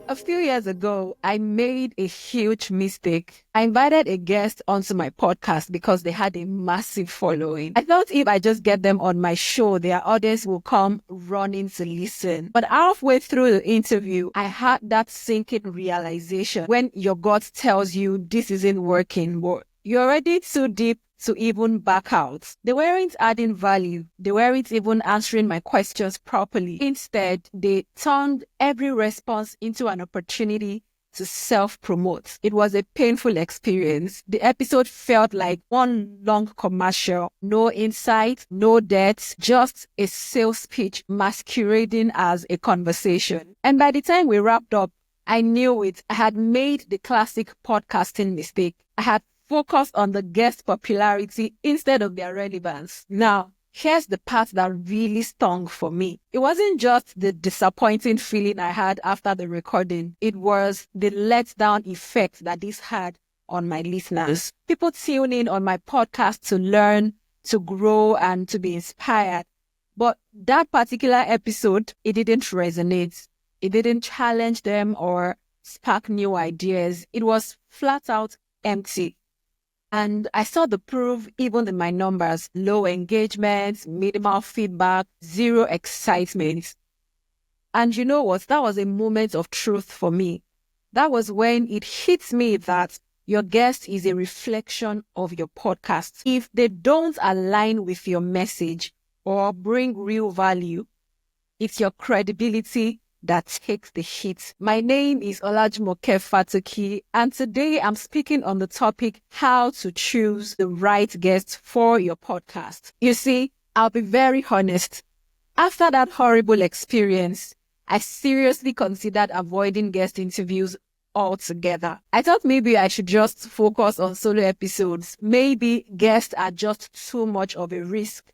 A few years ago, I made a huge mistake. I invited a guest onto my podcast because they had a massive following. I thought if I just get them on my show, their audience will come running to listen. But halfway through the interview, I had that sinking realization when your gut tells you this isn't working, but you're already too deep to even back out. They weren't adding value. They weren't even answering my questions properly. Instead, they turned every response into an opportunity to self-promote. It was a painful experience. The episode felt like one long commercial. No insight, no depth, just a sales pitch masquerading as a conversation. And by the time we wrapped up, I knew it. I had made the classic podcasting mistake. I had focused on the guest popularity instead of their relevance. Now, here's the part that really stung for me. It wasn't just the disappointing feeling I had after the recording. It was the letdown effect that this had on my listeners. People tune in on my podcast to learn, to grow, and to be inspired. But that particular episode, it didn't resonate. It didn't challenge them or spark new ideas. It was flat out empty. And I saw the proof even in my numbers: low engagement, minimal feedback, zero excitement. And you know what? That was a moment of truth for me. That was when it hit me that your guest is a reflection of your podcast. If they don't align with your message or bring real value, it's your credibility that takes the hit. My name is Olajumoke Fatoki, and today I'm speaking on the topic how to choose the right guest for your podcast. You see, I'll be very honest. After that horrible experience, I seriously considered avoiding guest interviews altogether. I thought maybe I should just focus on solo episodes. Maybe guests are just too much of a risk.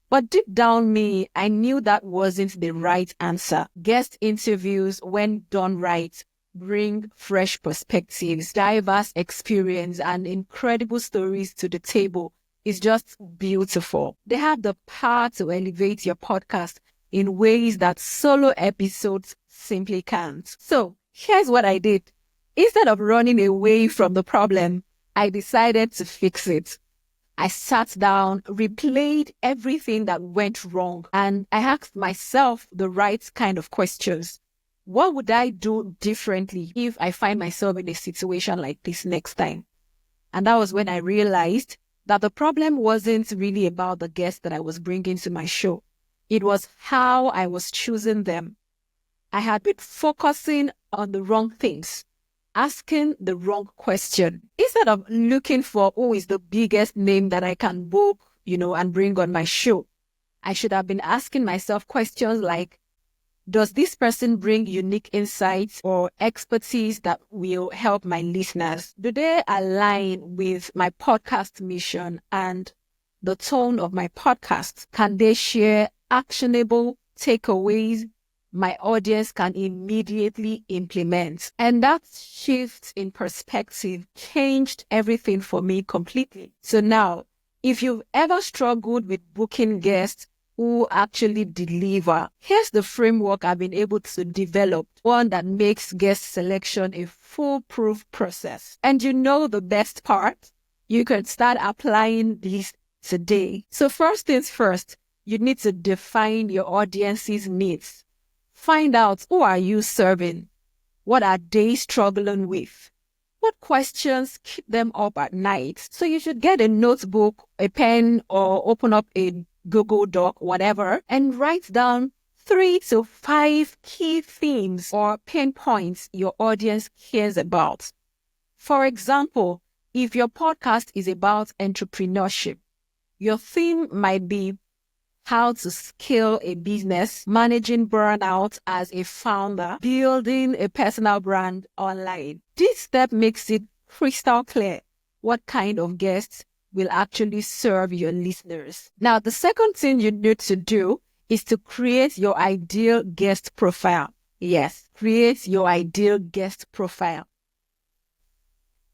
But deep down me, I knew that wasn't the right answer. Guest interviews, when done right, bring fresh perspectives, diverse experience, and incredible stories to the table. It's just beautiful. They have the power to elevate your podcast in ways that solo episodes simply can't. So here's what I did. Instead of running away from the problem, I decided to fix it. I sat down, replayed everything that went wrong, and I asked myself the right kind of questions. What would I do differently if I find myself in a situation like this next time? And that was when I realized that the problem wasn't really about the guests that I was bringing to my show. It was how I was choosing them. I had been focusing on the wrong things, asking the wrong question. Instead of looking for who is the biggest name that I can book, and bring on my show, I should have been asking myself questions like, does this person bring unique insights or expertise that will help my listeners? Do they align with my podcast mission and the tone of my podcast? Can they share actionable takeaways my audience can immediately implement? And that shift in perspective changed everything for me completely. So now, if you've ever struggled with booking guests who actually deliver, here's the framework I've been able to develop, one that makes guest selection a foolproof process. And you know the best part? You can start applying this today. So first things first, you need to define your audience's needs. Find out, who are you serving? What are they struggling with? What questions keep them up at night? So you should get a notebook, a pen, or open up a Google Doc, whatever, and write down 3 to 5 key themes or pain points your audience cares about. For example, if your podcast is about entrepreneurship, your theme might be how to scale a business, managing burnout as a founder, building a personal brand online. This step makes it crystal clear what kind of guests will actually serve your listeners. Now, the second thing you need to do is to create your ideal guest profile. Yes, create your ideal guest profile.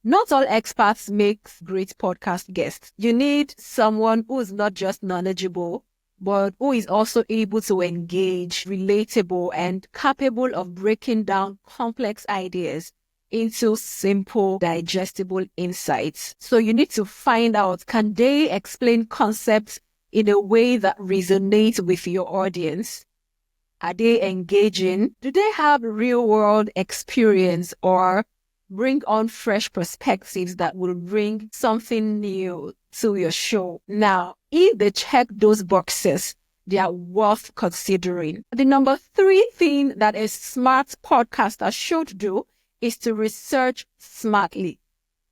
Not all experts make great podcast guests. You need someone who is not just knowledgeable, but who is also able to engage, relatable, and capable of breaking down complex ideas into simple, digestible insights. So you need to find out, can they explain concepts in a way that resonates with your audience? Are they engaging? Do they have real-world experience or bring on fresh perspectives that will bring something new to your show? Now, if they check those boxes, they are worth considering. The number 3 thing that a smart podcaster should do is to research smartly.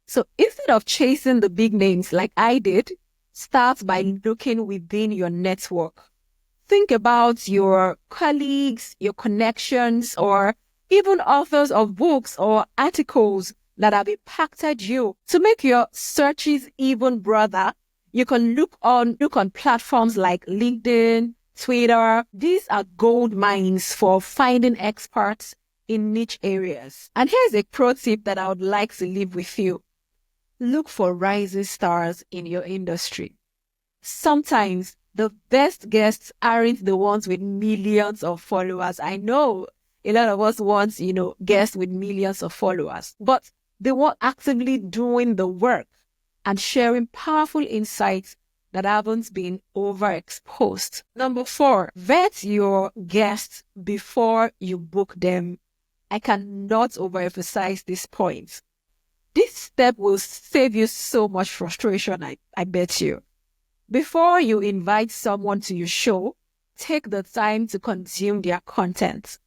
So instead of chasing the big names like I did, start by looking within your network. Think about your colleagues, your connections, or even authors of books or articles that have impacted you. To make your searches even broader, you can look on platforms like LinkedIn, Twitter. These are gold mines for finding experts in niche areas. And here's a pro tip that I would like to leave with you. Look for rising stars in your industry. Sometimes the best guests aren't the ones with millions of followers. I know a lot of us want, guests with millions of followers, but they were actively doing the work and sharing powerful insights that haven't been overexposed. Number 4, vet your guests before you book them. I cannot overemphasize this point. This step will save you so much frustration, I bet you. Before you invite someone to your show, take the time to consume their content.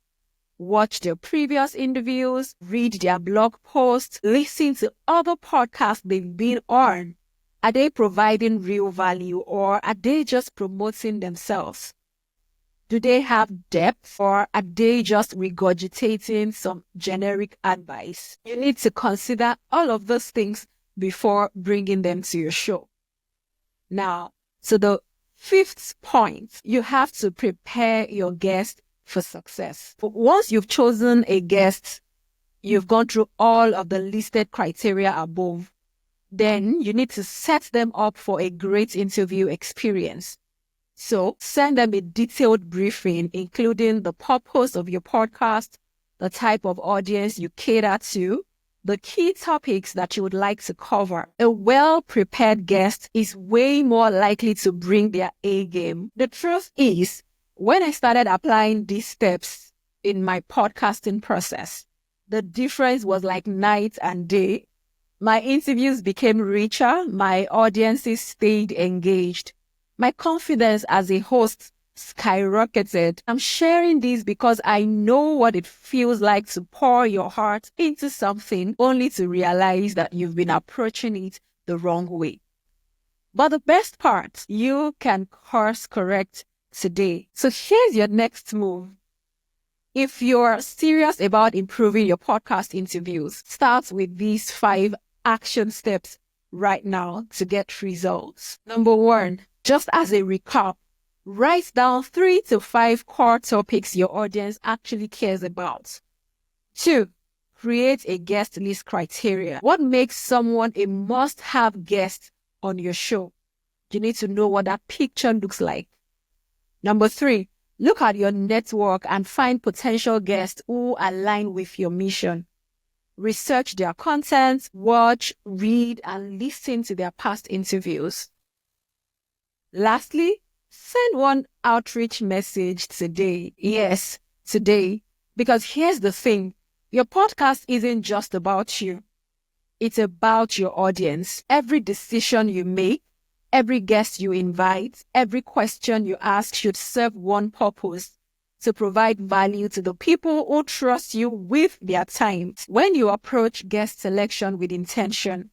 Watch their previous interviews, read their blog posts, listen to other podcasts they've been on. Are they providing real value or are they just promoting themselves? Do they have depth or are they just regurgitating some generic advice? You need to consider all of those things before bringing them to your show. Now, so the 5th point, you have to prepare your guest for success. Once you've chosen a guest, you've gone through all of the listed criteria above, then you need to set them up for a great interview experience. So send them a detailed briefing, including the purpose of your podcast, the type of audience you cater to, the key topics that you would like to cover. A well-prepared guest is way more likely to bring their A game. The truth is, when I started applying these steps in my podcasting process, the difference was like night and day. My interviews became richer, my audiences stayed engaged. My confidence as a host skyrocketed. I'm sharing this because I know what it feels like to pour your heart into something only to realize that you've been approaching it the wrong way. But the best part, you can course correct today. So here's your next move. If you're serious about improving your podcast interviews, start with these 5 action steps right now to get results. Number 1, just as a recap, write down 3 to 5 core topics your audience actually cares about. 2, create a guest list criteria. What makes someone a must-have guest on your show? You need to know what that picture looks like. Number 3, look at your network and find potential guests who align with your mission. Research their content, watch, read, and listen to their past interviews. Lastly, send one outreach message today. Yes, today. Because here's the thing. Your podcast isn't just about you. It's about your audience. Every decision you make, every guest you invite, every question you ask should serve one purpose: to provide value to the people who trust you with their time. When you approach guest selection with intention,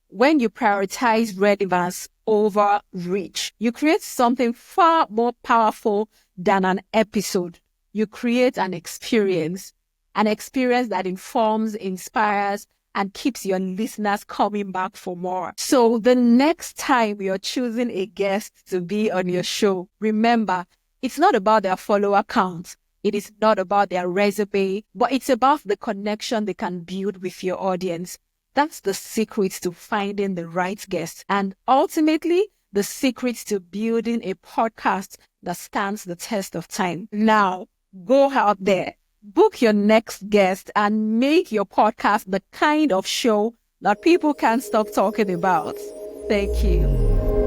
when you prioritize relevance over reach, you create something far more powerful than an episode. You create an experience that informs, inspires, and keeps your listeners coming back for more. So the next time you're choosing a guest to be on your show, remember, it's not about their follower count. It is not about their resume, but it's about the connection they can build with your audience. That's the secret to finding the right guest. And ultimately, the secrets to building a podcast that stands the test of time. Now, go out there, book your next guest, and make your podcast the kind of show that people can't stop talking about. Thank you.